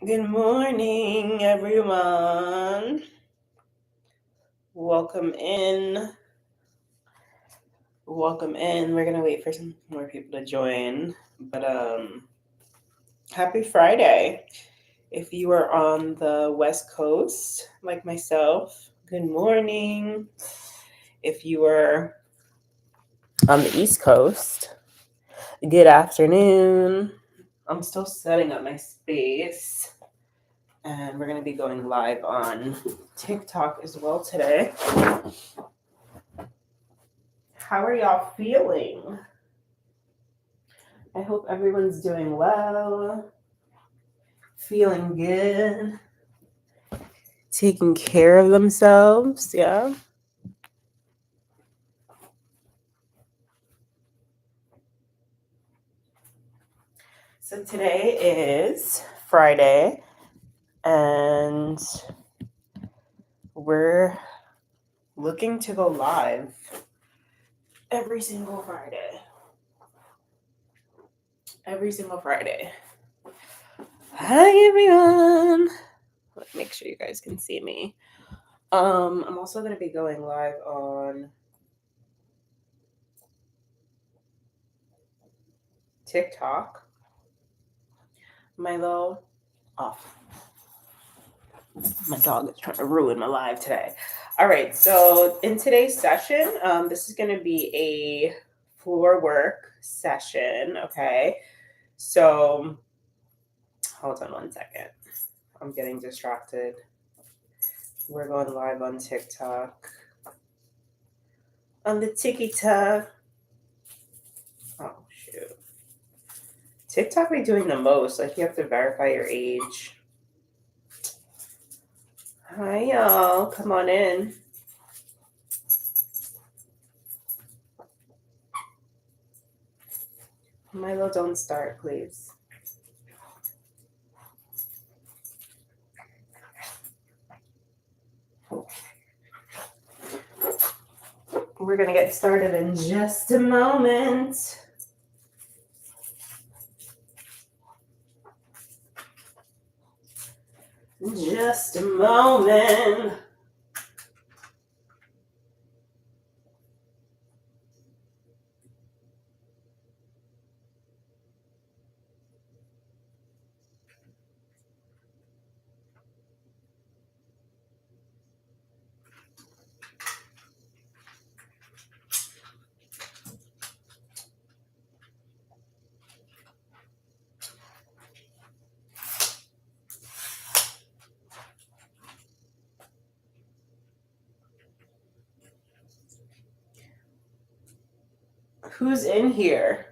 Good morning, everyone. Welcome in. Welcome in. We're gonna wait for some more people to join. But happy Friday. If you are on the West Coast, like myself, good morning. If you are on the East Coast, good afternoon. I'm still setting up my space. And we're going to be going live on TikTok as well today. How are y'all feeling? I hope everyone's doing well, feeling good, taking care of themselves. Yeah. So today is Friday, and we're looking to go live every single Friday. Every single Friday. Hi, everyone. Let's make sure you guys can see me. I'm also going to be going live on TikTok. Milo off. My dog is trying to ruin my live today. All right, so in today's session, this is going to be a floor work session. Okay, so hold on one second. I'm getting distracted. We're going live on TikTok. On the TikTok. Oh, shoot. TikTok be doing the most. Like, you have to verify your age. Hi, y'all. Come on in. Milo, don't start, please. We're going to get started in just a moment. Just a moment. Who's in here?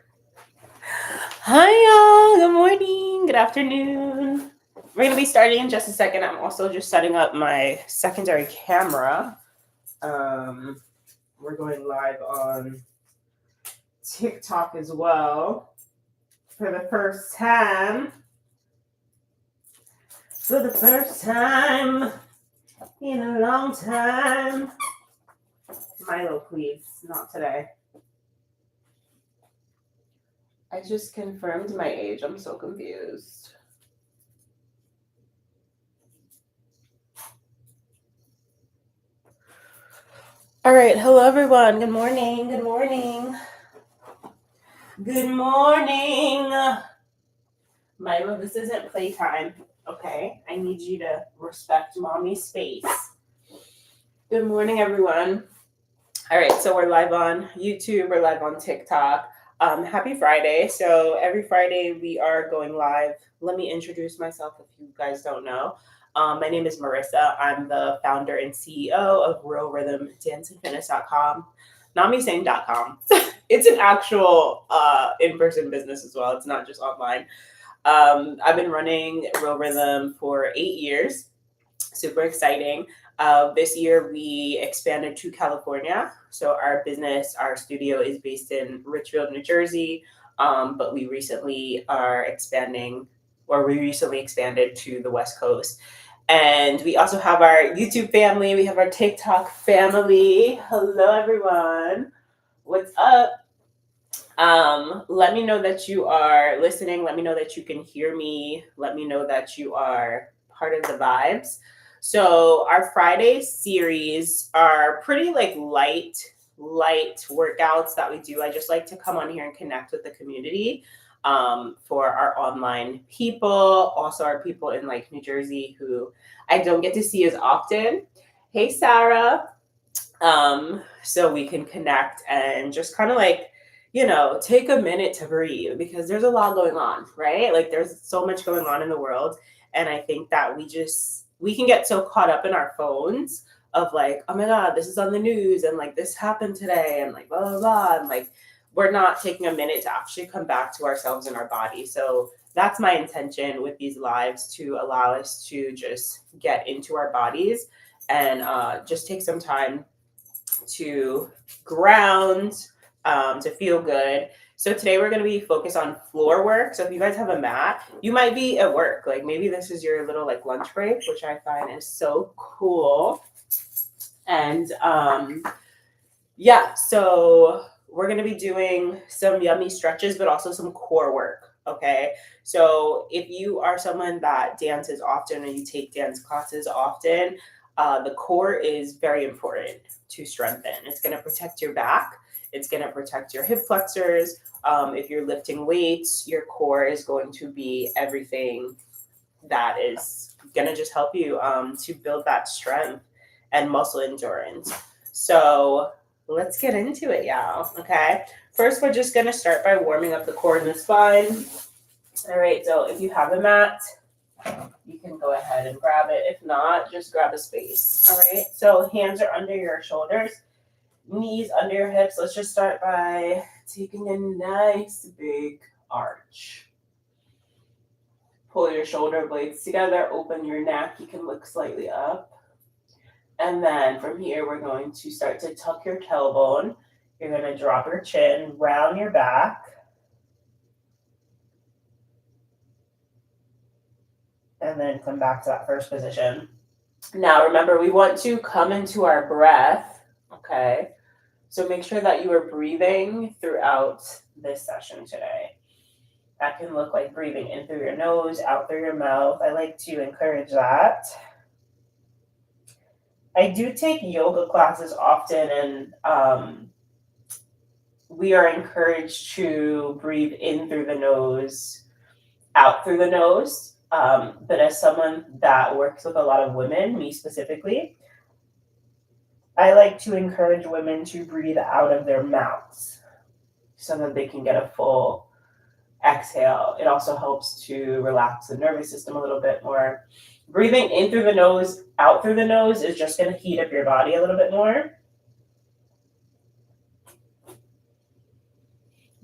Hi, y'all. Good morning. Good afternoon. We're going to be starting in just a second. I'm also just setting up my secondary camera. We're going live on TikTok as well for the first time. For the first time in a long time. Milo, please. Not today. I just confirmed my age. I'm so confused. All right. Hello, everyone. Good morning. Good morning. Good morning. Milo, this isn't playtime. Okay. I need you to respect mommy's space. Good morning, everyone. All right. So we're live on YouTube. We're live on TikTok. Happy Friday. So every Friday we are going live. Let me introduce myself if you guys don't know. My name is Marissa. I'm the founder and CEO of Real Rhythm danceandfitness.com. Not me saying .com. It's an actual in-person business as well. It's not just online. I've been running Real Rhythm for 8 years. Super exciting. This year we expanded to California. So our business, our studio is based in Richfield, New Jersey. But we recently expanded to the West Coast. And we also have our YouTube family. We have our TikTok family. Hello, everyone. What's up? Let me know that you are listening. Let me know that you can hear me. Let me know that you are part of the vibes. So our Friday series are pretty like light workouts that we do. I just like to come on here and connect with the community for our online people, also our people in like New Jersey who I don't get to see as often. Hey, Sarah. So we can connect and just kind of like, take a minute to breathe because there's a lot going on, right? Like there's so much going on in the world. And I think that we can get so caught up in our phones of like, oh my God, this is on the news and like this happened today and like blah, blah, blah. And like, we're not taking a minute to actually come back to ourselves and our body. So that's my intention with these lives to allow us to just get into our bodies and just take some time to ground, to feel good. So today we're going to be focused on floor work. So if you guys have a mat, you might be at work. Like maybe this is your little like lunch break, which I find is so cool. And yeah, so we're going to be doing some yummy stretches, but also some core work. Okay. So if you are someone that dances often or you take dance classes often, the core is very important to strengthen. It's going to protect your back. It's going to protect your hip flexors. If you're lifting weights, your core is going to be everything that is going to just help you to build that strength and muscle endurance. So let's get into it, y'all. Okay. First, we're just going to start by warming up the core and the spine. All right. So if you have a mat, you can go ahead and grab it. If not, just grab a space. All right. So hands are under your shoulders, knees under your hips. Let's just start by taking a nice big arch. Pull your shoulder blades together, open your neck. You can look slightly up. And then from here, we're going to start to tuck your tailbone. You're going to drop your chin, round your back. And then come back to that first position. Now, remember, we want to come into our breath, okay? So make sure that you are breathing throughout this session today. That can look like breathing in through your nose, out through your mouth. I like to encourage that. I do take yoga classes often, and we are encouraged to breathe in through the nose, out through the nose. But as someone that works with a lot of women, me specifically, I like to encourage women to breathe out of their mouths so that they can get a full exhale. It also helps to relax the nervous system a little bit more. Breathing in through the nose, out through the nose is just going to heat up your body a little bit more.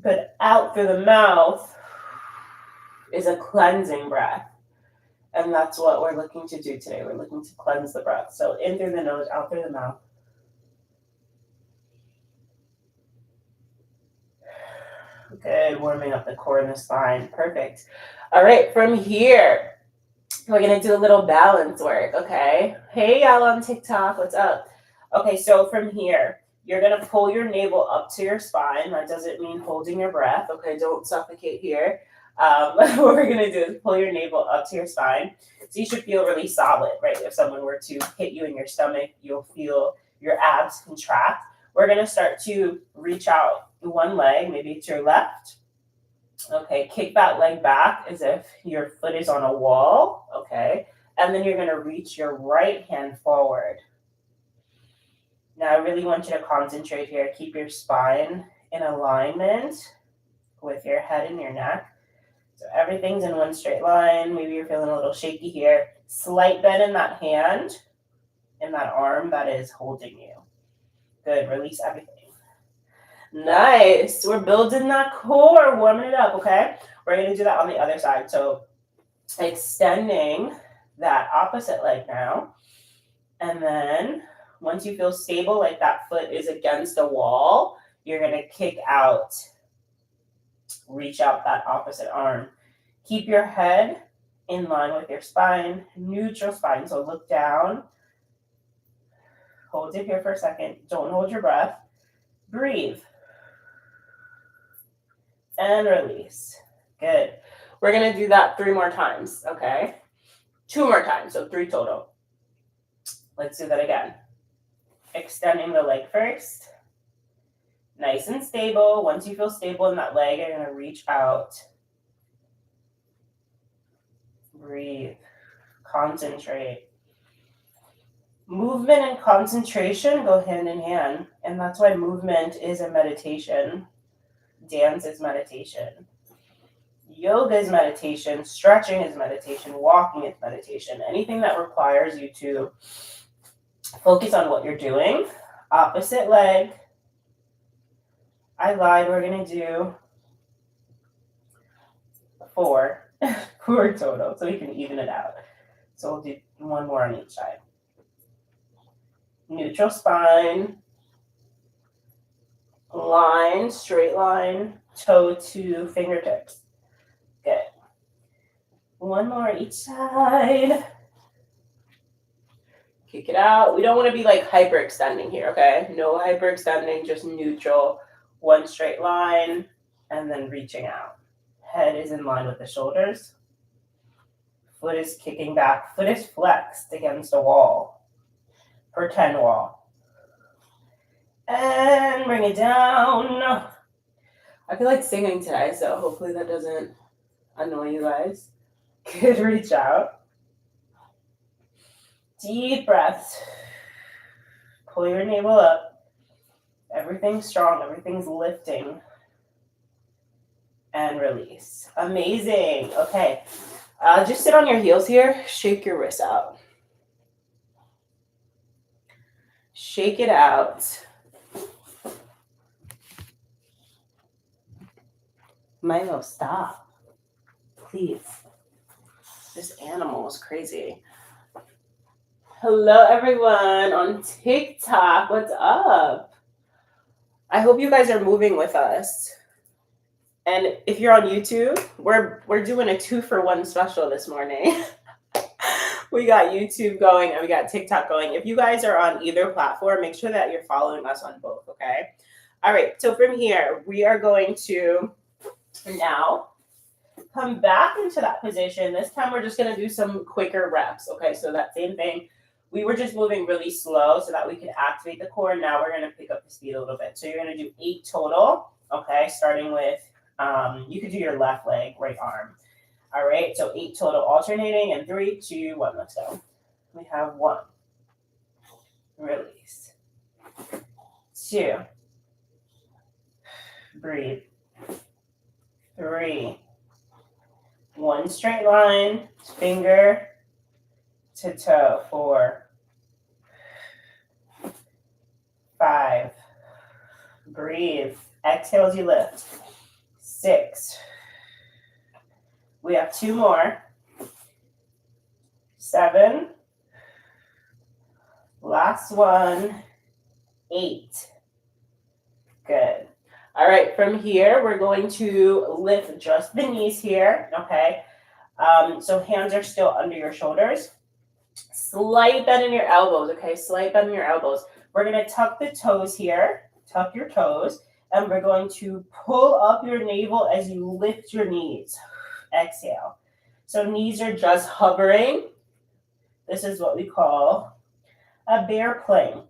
But out through the mouth is a cleansing breath. And that's what we're looking to do today. We're looking to cleanse the breath. So in through the nose, out through the mouth. Good, warming up the core and the spine. Perfect. All right, from here, we're going to do a little balance work, okay? Hey, y'all on TikTok, what's up? Okay, so from here, you're going to pull your navel up to your spine. That doesn't mean holding your breath, okay? Don't suffocate here. What we're going to do is pull your navel up to your spine. So you should feel really solid, right? If someone were to hit you in your stomach, you'll feel your abs contract. We're going to start to reach out one leg, maybe to your left. Okay, kick that leg back as if your foot is on a wall. Okay, and then you're going to reach your right hand forward. Now, I really want you to concentrate here. Keep your spine in alignment with your head and your neck. So everything's in one straight line. Maybe you're feeling a little shaky here. Slight bend in that hand, in that arm that is holding you. Good, release everything. Nice. We're building that core, warming it up, okay? We're going to do that on the other side. So extending that opposite leg now. And then once you feel stable, like that foot is against a wall, you're going to kick out, reach out that opposite arm. Keep your head in line with your spine, neutral spine. So look down. Hold it here for a second. Don't hold your breath. Breathe. and release. Good. We're going to do that 3 more times, okay? 2 more times, so 3 total. Let's do that again. Extending the leg first. Nice and stable. Once you feel stable in that leg, you're going to reach out. Breathe. Concentrate. Movement and concentration go hand in hand, and that's why movement is a meditation. Dance is meditation. Yoga is meditation. Stretching is meditation. Walking is meditation. Anything that requires you to focus on what you're doing. Opposite leg. I lied. We're going to do 4. 4 total, so we can even it out. So we'll do 1 more on each side. Neutral spine. Line, straight line, toe to fingertips. Good. 1 more each side. Kick it out. We don't want to be like hyperextending here, okay? No hyperextending, just neutral. 1 straight line, and then reaching out. Head is in line with the shoulders. Foot is kicking back. Foot is flexed against a wall. Pretend wall. And bring it down. I feel like singing today, so hopefully that doesn't annoy you guys. Good, reach out. Deep breaths. Pull your navel up. Everything's strong, everything's lifting. And release. Amazing. Okay. Just sit on your heels here. Shake your wrists out. Shake it out. Milo, stop. Please. This animal is crazy. Hello, everyone on TikTok. What's up? I hope you guys are moving with us. And if you're on YouTube, we're doing a 2-for-1 special this morning. We got YouTube going and we got TikTok going. If you guys are on either platform, make sure that you're following us on both, okay? All right, so from here, we are going to now come back into that position. This time we're just going to do some quicker reps, okay? So that same thing. We were just moving really slow so that we could activate the core. Now we're going to pick up the speed a little bit. So you're going to do 8 total, okay? Starting with, you could do your left leg, right arm. All right, so 8 total alternating, and 3, 2, 1, let's go. We have 1. Release. 2. Breathe. 3. 1 straight line, finger to toe. 4. 5. Breathe. Exhale as you lift. 6. We have 2 more. 7. Last one. 8. Good. All right, from here, we're going to lift just the knees here, okay? So hands are still under your shoulders. Slight bend in your elbows, okay? Slight bend in your elbows. We're going to tuck the toes here. Tuck your toes. And we're going to pull up your navel as you lift your knees. Exhale. So knees are just hovering. This is what we call a bear plank.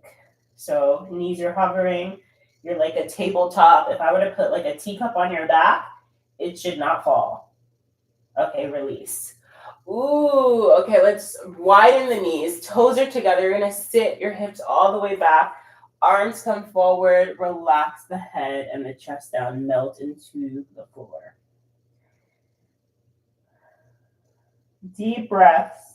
So knees are hovering. You're like a tabletop. If I were to put like a teacup on your back, it should not fall. Okay, release. Ooh, okay, let's widen the knees. Toes are together. You're going to sit your hips all the way back. Arms come forward. Relax the head and the chest down. Melt into the floor. Deep breaths.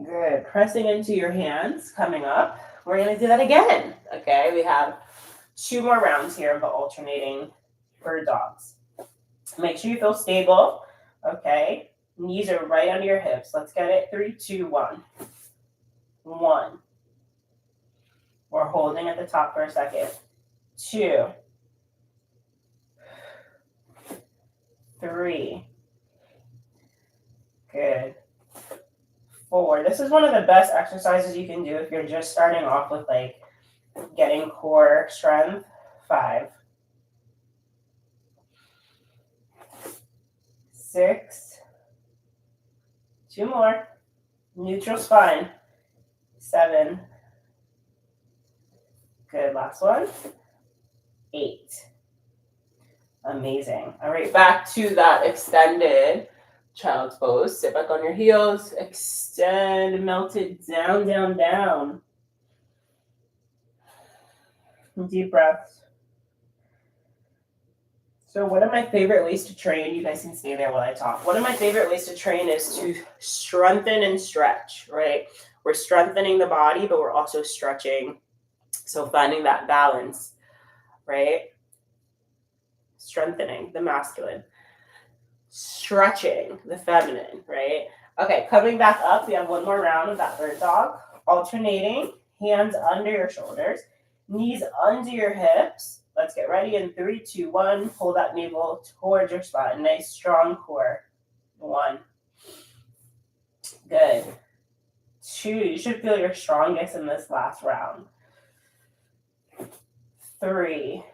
Good. Pressing into your hands, coming up. We're going to do that again. Okay, we have 2 more rounds here of alternating bird dogs. Make sure you feel stable. Okay, knees are right under your hips. Let's get it. 3, 2, 1. 1. We're holding at the top for a second. 2. 3. Good. 4. This is one of the best exercises you can do if you're just starting off with like getting core strength. 5, 6, 2 more, neutral spine. 7, good, last one. 8. Amazing. All right, back to that extended child's pose. Sit back on your heels, extend, melt it down, down, down. Deep breaths. So one of my favorite ways to train, you guys can stay there while I talk. One of my favorite ways to train is to strengthen and stretch, right? We're strengthening the body, but we're also stretching. So finding that balance, right? Strengthening the masculine, stretching the feminine, right? Okay, coming back up, we have one more round of that bird dog. Alternating, hands under your shoulders, knees under your hips. Let's get ready in 3, 2, 1. Pull that navel towards your spine. Nice strong core. 1. Good. 2. You should feel your strongest in this last round. 3.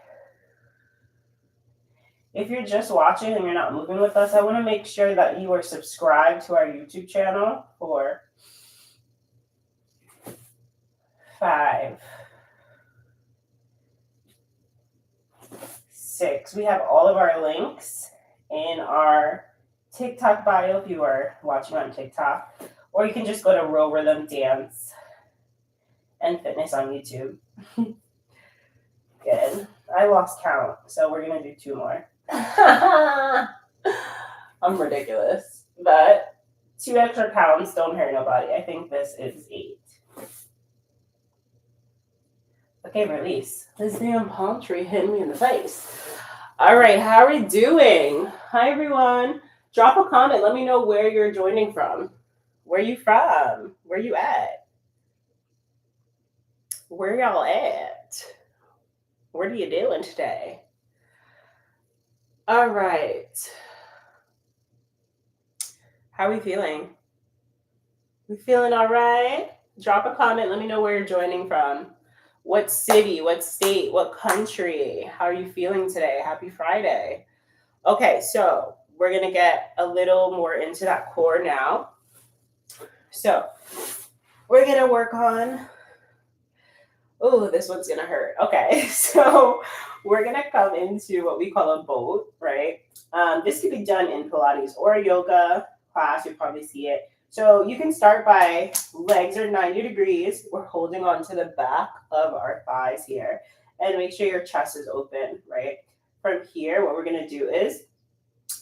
If you're just watching and you're not moving with us, I want to make sure that you are subscribed to our YouTube channel. 4. 5. 6. We have all of our links in our TikTok bio if you are watching on TikTok, or you can just go to Real Rhythm Dance and Fitness on YouTube. Good. I lost count, so we're going to do 2 more. I'm ridiculous, but 2 extra pounds don't hurt nobody. I think this is 8. Okay, release. This damn palm tree hit me in the face. All right, how are we doing? Hi, everyone. Drop a comment. Let me know where you're joining from. Where you from? Where you at? Where y'all at? What are you doing today? All right. How are we feeling? We feeling all right? Drop a comment. Let me know where you're joining from. What city, what state, what country? How are you feeling today? Happy Friday. Okay, so we're going to get a little more into that core now. So we're going to work on, oh, this one's going to hurt. Okay, so we're going to come into what we call a boat, right? This could be done in Pilates or a yoga class. You'll probably see it. So you can start by legs are 90 degrees. We're holding on to the back of our thighs here. And make sure your chest is open, right? From here, what we're going to do is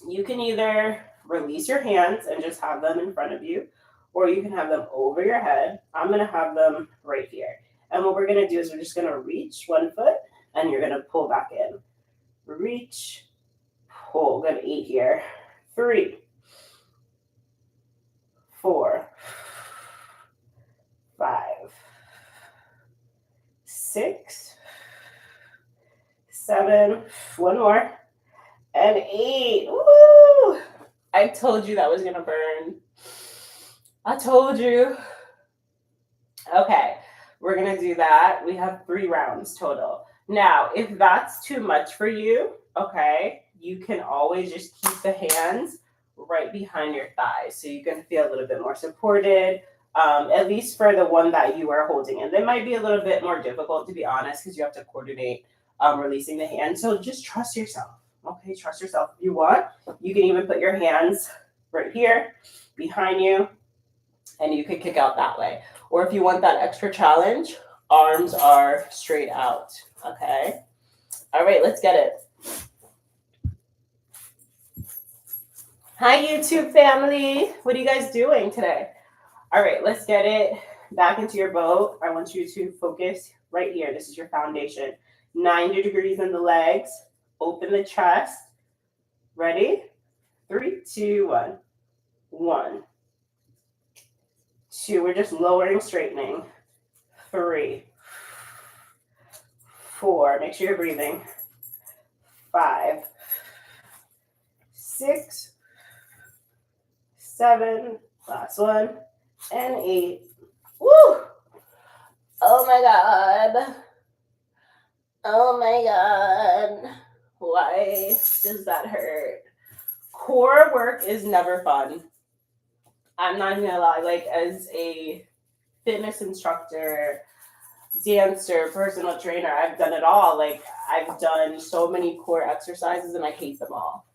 you can either release your hands and just have them in front of you, or you can have them over your head. I'm going to have them right here. And what we're going to do is we're just going to reach one foot, and you're going to pull back in. Reach, pull. Good, 8 here. 3, 4, 5, 6, 7, one more, and 8. Woo! I told you that was gonna burn. I told you. Okay, we're gonna do that. We have 3 rounds total. Now, if that's too much for you, okay, you can always just keep the hands right behind your thighs, so you can feel a little bit more supported, at least for the one that you are holding. And they might be a little bit more difficult, to be honest, because you have to coordinate releasing the hand. So just trust yourself. Okay, trust yourself. If you want, you can even put your hands right here behind you, and you could kick out that way. Or if you want that extra challenge, arms are straight out. Okay. All right, let's get it. Hi, YouTube family. What are you guys doing today? All right, let's get it back into your boat. I want you to focus right here. This is your foundation. 90 degrees in the legs. Open the chest. Ready? 3, 2, 1. 1, 2. We're just lowering, straightening. 3, 4. Make sure you're breathing. 5, 6, 7. Last one. and 8. Woo! Oh my God. Oh my God. Why does that hurt? Core work is never fun. I'm not even gonna lie. Like, as a fitness instructor, dancer, personal trainer, I've done it all. Like, I've done so many core exercises and I hate them all.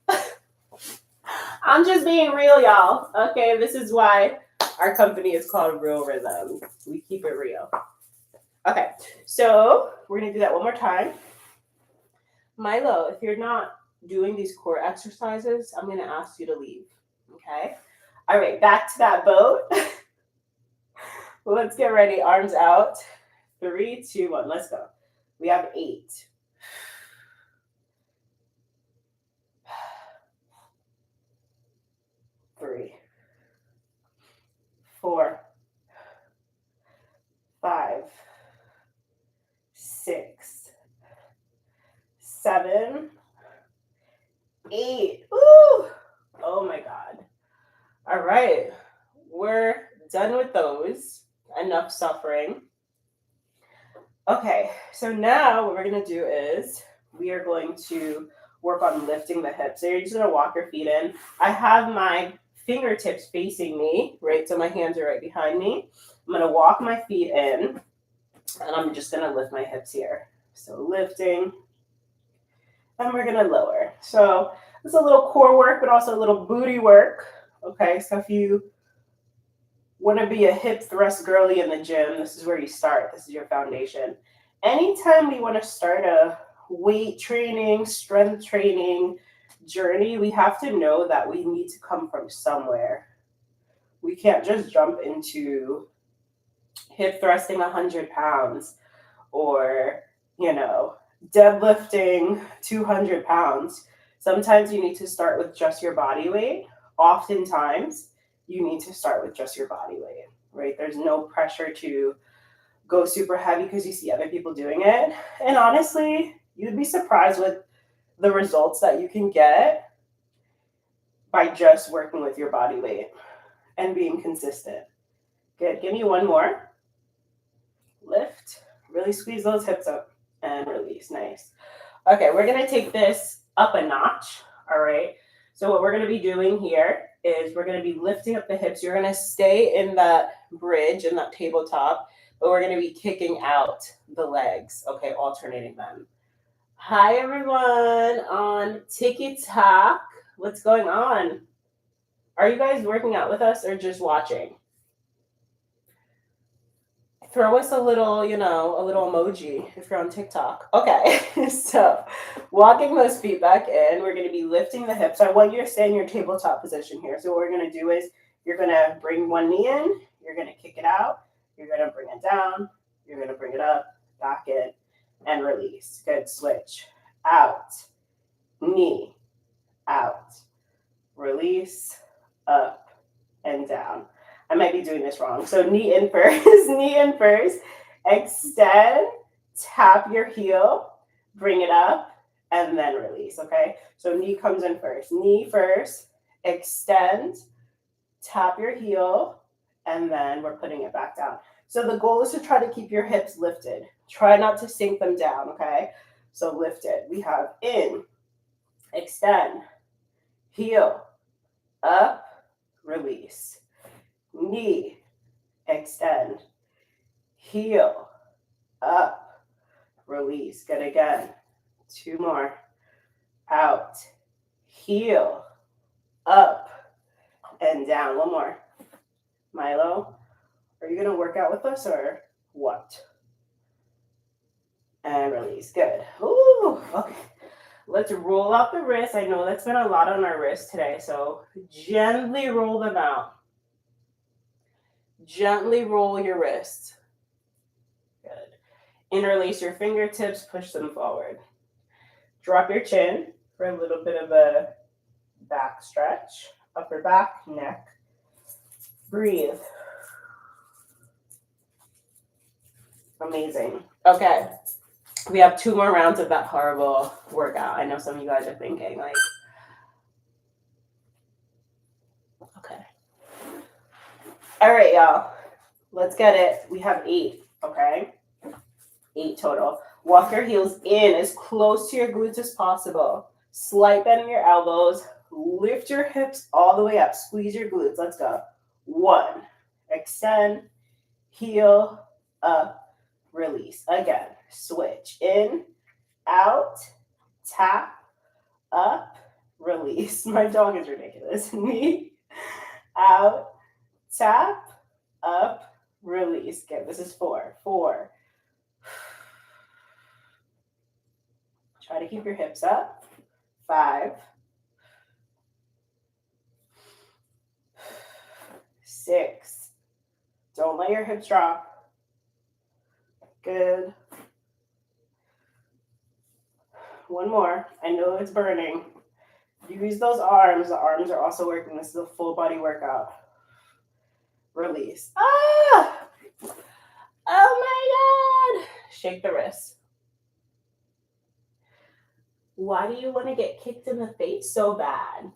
I'm just being real, y'all. Okay, this is why our company is called Real Rhythm. We keep it real. Okay, so we're gonna do that one more time. Milo, if you're not doing these core exercises, I'm gonna ask you to leave. Okay? All right, back to that boat. Let's get ready. Arms out. 3, 2, 1. Let's go. We have 8. 3, 4, 5, 6, 7, 8. Woo! Oh my God. All right. We're done with those. Enough suffering. Okay, so now what we're going to do is we are going to work on lifting the hips. So you're just going to walk your feet in. I have my fingertips facing me, right? So my hands are right behind me. I'm going to walk my feet in, and I'm just going to lift my hips here. So lifting, and we're going to lower. So it's a little core work, but also a little booty work. Okay, so if you want to be a hip thrust girly in the gym, this is where you start. This is your foundation. Anytime we want to start a weight training, strength training journey, we have to know that we need to come from somewhere. We can't just jump into hip thrusting 100 pounds or, deadlifting 200 pounds. Sometimes you need to start with just your body weight. Oftentimes, you need to start with just your body weight, right? There's no pressure to go super heavy because you see other people doing it. And honestly, you'd be surprised with the results that you can get by just working with your body weight and being consistent. Good. Give me one more. Lift. Really squeeze those hips up and release. Nice. Okay, we're going to take this up a notch. All right. So what we're going to be doing here is we're going to be lifting up the hips. You're going to stay in that bridge, in that tabletop, but we're going to be kicking out the legs, okay, alternating them. Hi, everyone on TikTok. What's going on? Are you guys working out with us or just watching? Throw us a little, a little emoji if you're on TikTok. Okay, so walking those feet back in, we're going to be lifting the hips. I want you to stay in your tabletop position here. So what we're going to do is you're going to bring one knee in, you're going to kick it out, you're going to bring it down, you're going to bring it up, back in, and release. Good, switch. Out, knee, out, release, up, and down. I might be doing this wrong. So knee in first, knee in first, extend, tap your heel, bring it up, and then release, okay? So knee comes in first. Knee first, extend, tap your heel, and then we're putting it back down. So the goal is to try to keep your hips lifted. Try not to sink them down, okay? So lift it. We have in, extend, heel, up, release. Knee, extend, heel, up, release. Good again. 2 more. Out, heel, up, and down. 1 more. Milo, are you going to work out with us or what? And release. Good. Ooh, okay. Let's roll out the wrists. I know that's been a lot on our wrists today, so gently roll them out. Gently roll your wrists. Good. Interlace your fingertips, push them forward. Drop your chin for a little bit of a back stretch. Upper back, neck. Breathe. Amazing. Okay. We have 2 more rounds of that horrible workout. I know some of you guys are thinking, like, okay. All right, y'all. Let's get it. We have 8, okay? 8 total. Walk your heels in as close to your glutes as possible. Slight bend in your elbows. Lift your hips all the way up. Squeeze your glutes. Let's go. 1. Extend. Heel. Up. Release. Again. Switch. In. Out. Tap. Up. Release. My dog is ridiculous. Knee. Out. Tap. Up. Release. Okay, this is 4. 4. Try to keep your hips up. 5. 6. Don't let your hips drop. Good. 1 more. I know it's burning. Use those arms. The arms are also working. This is a full body workout. Release. Ah! Oh my God. Shake the wrist. Why do you want to get kicked in the face so bad?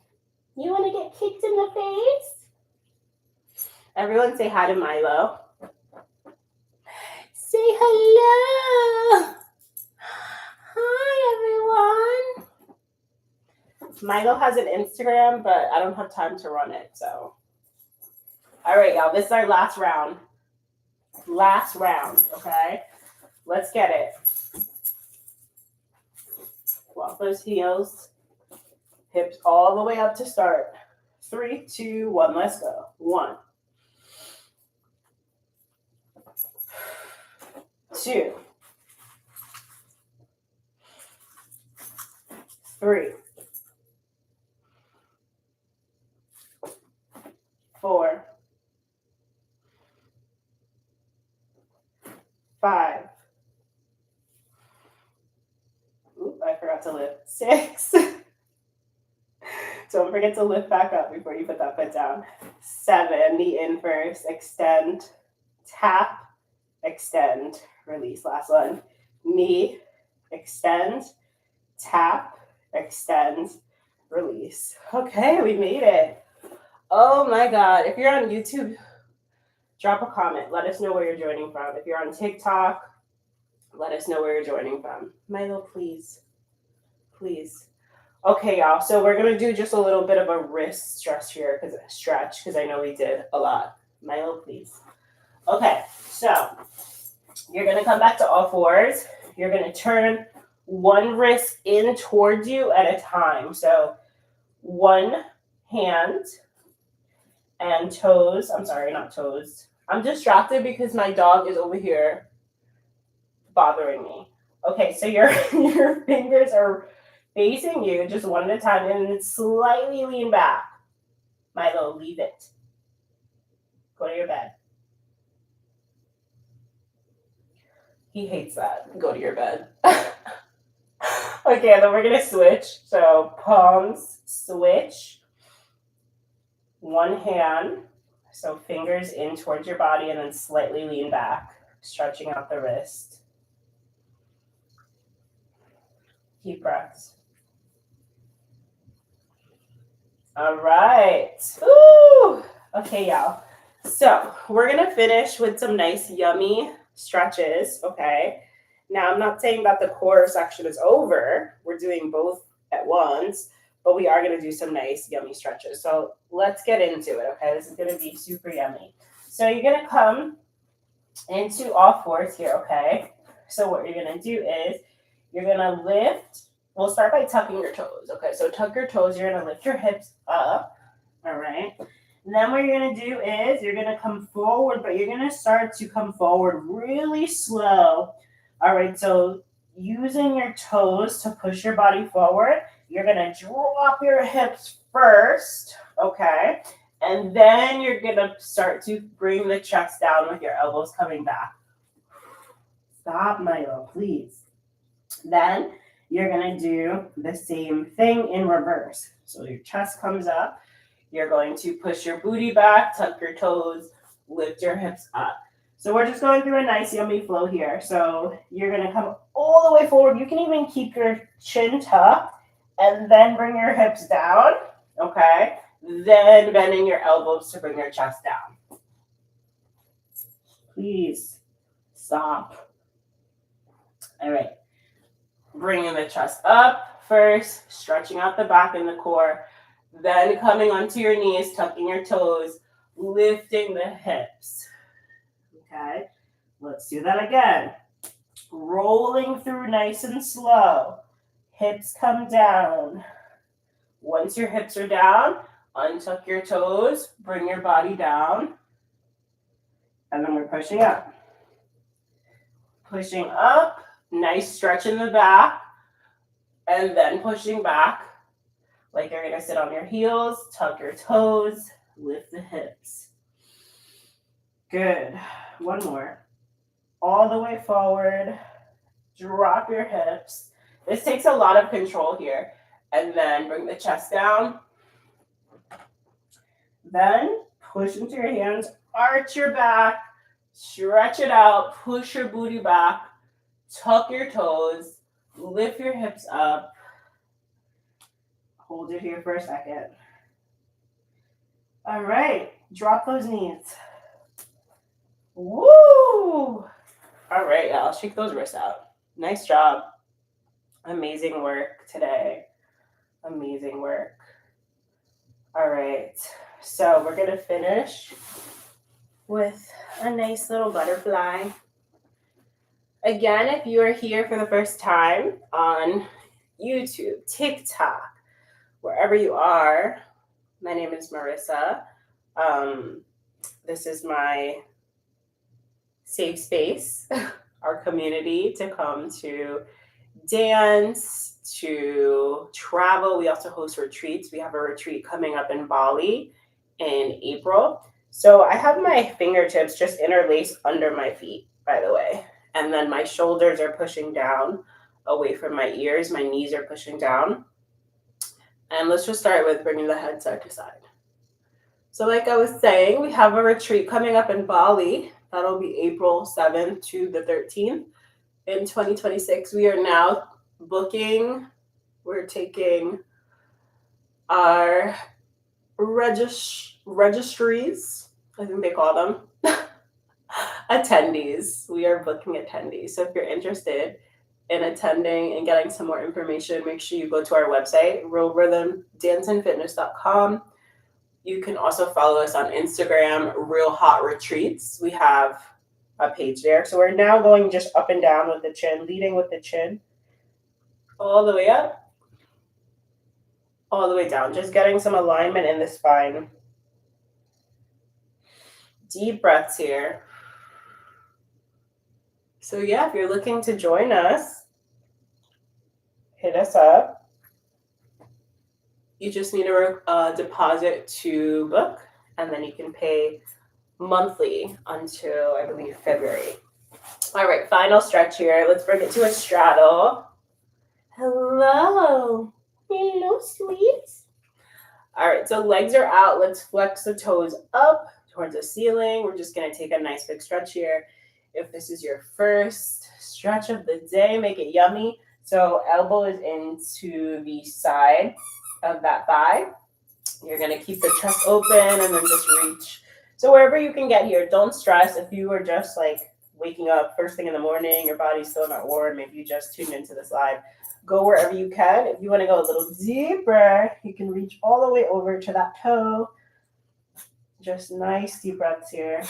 You want to get kicked in the face? Everyone say hi to Milo. Say hello. Hi, everyone. Milo has an Instagram, but I don't have time to run it, so. All right, y'all. This is our last round. Last round, okay? Let's get it. Walk those heels. Hips all the way up to start. 3, 2, 1. Let's go. 1. 2. 3. 4. 5. Oop, I forgot to lift. 6. Don't forget to lift back up before you put that foot down. 7. Knee in first. Extend. Tap. Extend. Release. Last one. Knee. Extend. Tap. Extend. Release. Okay, we made it. Oh my God. If you're on YouTube, drop a comment. Let us know where you're joining from. If you're on TikTok, let us know where you're joining from. Milo, please. Please. Okay, y'all. So we're going to do just a little bit of a wrist stretch here because I know we did a lot. Milo, please. Okay, so you're going to come back to all fours. You're going to turn one wrist in towards you at a time. So one hand and toes. I'm sorry, not toes. I'm distracted because my dog is over here bothering me. Okay, so your fingers are facing you just one at a time and slightly lean back. Milo, leave it. Go to your bed. He hates that. Go to your bed. Okay, and then we're going to switch. So palms, switch. One hand. So fingers in towards your body and then slightly lean back, stretching out the wrist. Deep breaths. All right. Ooh. Okay, y'all. So we're going to finish with some nice, yummy stretches, okay? Now, I'm not saying that the core section is over. We're doing both at once, but we are going to do some nice, yummy stretches. So let's get into it, okay? This is going to be super yummy. So you're going to come into all fours here, okay? So what you're going to do is you're going to lift. We'll start by tucking your toes, okay? So tuck your toes. You're going to lift your hips up, all right? And then what you're going to do is you're going to come forward, but you're going to start to come forward really slow. All right, so using your toes to push your body forward, you're going to drop your hips first, okay? And then you're going to start to bring the chest down with your elbows coming back. Stop, Milo, please. Then you're going to do the same thing in reverse. So your chest comes up. You're going to push your booty back, tuck your toes, lift your hips up. So we're just going through a nice yummy flow here. So you're going to come all the way forward. You can even keep your chin tucked and then bring your hips down, okay? Then bending your elbows to bring your chest down. Please stop. All right. Bringing the chest up first, stretching out the back and the core. Then coming onto your knees, tucking your toes, lifting the hips. Okay. Let's do that again. Rolling through nice and slow. Hips come down. Once your hips are down, untuck your toes, bring your body down, and then we're pushing up. Pushing up, nice stretch in the back, and then pushing back like you're gonna sit on your heels, tuck your toes, lift the hips. Good. One more. All the way forward, drop your hips. This takes a lot of control here. And then bring the chest down. Then push into your hands, arch your back, stretch it out, push your booty back, tuck your toes, lift your hips up. Hold it here for a second. All right, drop those knees. Woo! All right, y'all, shake those wrists out. Nice job. Amazing work today. Amazing work. All right, so we're going to finish with a nice little butterfly. Again, if you are here for the first time on YouTube, TikTok, wherever you are, my name is Marissa. This is my safe space, our community to come to dance, to travel. We also host retreats. We have a retreat coming up in Bali in April. So I have my fingertips just interlaced under my feet, by the way. And then my shoulders are pushing down away from my ears. My knees are pushing down. And let's just start with bringing the head side to side. So like I was saying, we have a retreat coming up in Bali. That'll be April 7th to the 13th in 2026. We are now booking. We're taking our registries, I think they call them, attendees. We are booking attendees. So if you're interested in attending and getting some more information, make sure you go to our website, realrhythmdanceandfitness.com. You can also follow us on Instagram, Real Hot Retreats. We have a page there. So we're now going just up and down with the chin, leading with the chin, all the way up, all the way down, just getting some alignment in the spine. Deep breaths here. So yeah, if you're looking to join us, hit us up. You just need a deposit to book, and then you can pay monthly until, I believe, February. All right, final stretch here. Let's bring it to a straddle. Hello. Hello, sweets. All right, so legs are out. Let's flex the toes up towards the ceiling. We're just going to take a nice big stretch here. If this is your first stretch of the day, make it yummy. So elbow is into the side of that thigh. You're going to keep the chest open and then just reach. So wherever you can get here, don't stress. If you are just like waking up first thing in the morning, your body's still not warm, maybe you just tuned into this live, go wherever you can. If you want to go a little deeper, you can reach all the way over to that toe. Just nice deep breaths here.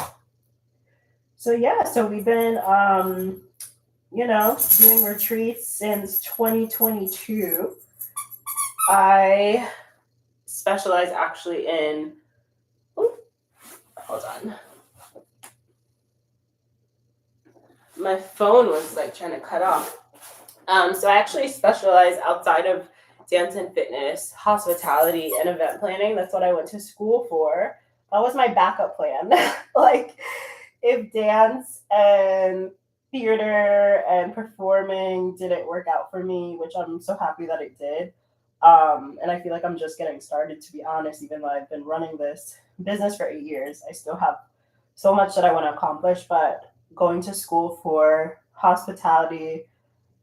So yeah, so we've been, doing retreats since 2022. I specialize actually in, hold on. My phone was like trying to cut off. So I actually specialize outside of dance and fitness, hospitality, and event planning. That's what I went to school for. That was my backup plan. Like if dance and theater and performing didn't work out for me, which I'm so happy that it did. And I feel like I'm just getting started, to be honest, even though I've been running this business for 8 years. I still have so much that I want to accomplish, but going to school for hospitality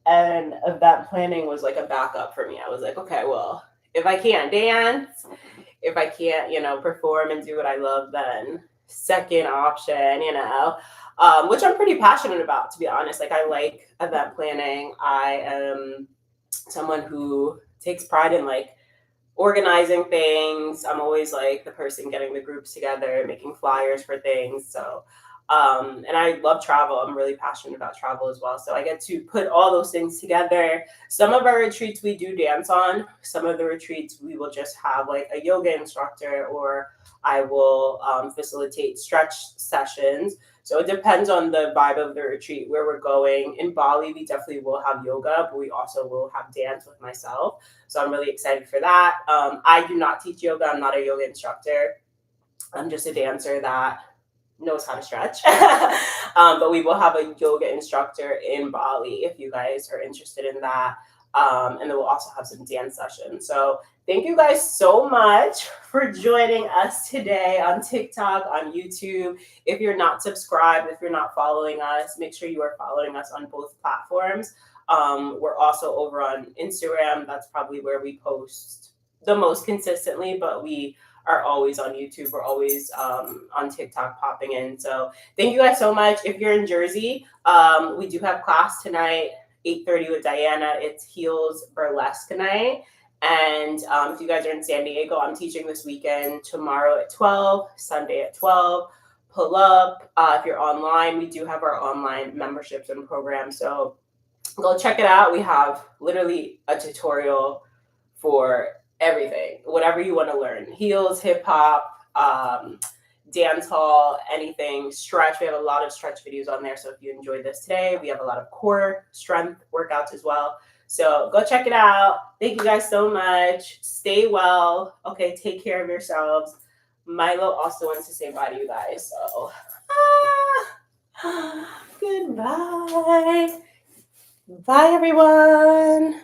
and event planning was like a backup for me. I was like, okay, well, if I can't dance, if I can't, perform and do what I love, then second option, which I'm pretty passionate about, to be honest. Like, I like event planning. I am someone who takes pride in like organizing things. I'm always like the person getting the groups together, making flyers for things. So, and I love travel. I'm really passionate about travel as well. So I get to put all those things together. Some of our retreats we do dance on. Some of the retreats we will just have like a yoga instructor, or I will facilitate stretch sessions. So it depends on the vibe of the retreat, where we're going. In Bali, we definitely will have yoga, but we also will have dance with myself. So I'm really excited for that. I do not teach yoga. I'm not a yoga instructor. I'm just a dancer that knows how to stretch. But we will have a yoga instructor in Bali if you guys are interested in that. And then we'll also have some dance sessions. So thank you guys so much for joining us today on TikTok, on YouTube. If you're not subscribed, if you're not following us, make sure you are following us on both platforms. We're also over on Instagram. That's probably where we post the most consistently, but we are always on YouTube. We're always on TikTok popping in. So thank you guys so much. If you're in Jersey, we do have class tonight, 8:30 with Diana. It's Heels Burlesque night. And if you guys are in San Diego, I'm teaching this weekend, tomorrow at 12, Sunday at 12. Pull up. If you're online, we do have our online memberships and programs. So go check it out. We have literally a tutorial for everything, whatever you want to learn: heels, hip hop, dance hall, anything, stretch. We have a lot of stretch videos on there. So if you enjoyed this today, we have a lot of core strength workouts as well. So go check it out. Thank you guys so much. Stay well. Okay, take care of yourselves. Milo also wants to say bye to you guys. So goodbye. Bye, everyone.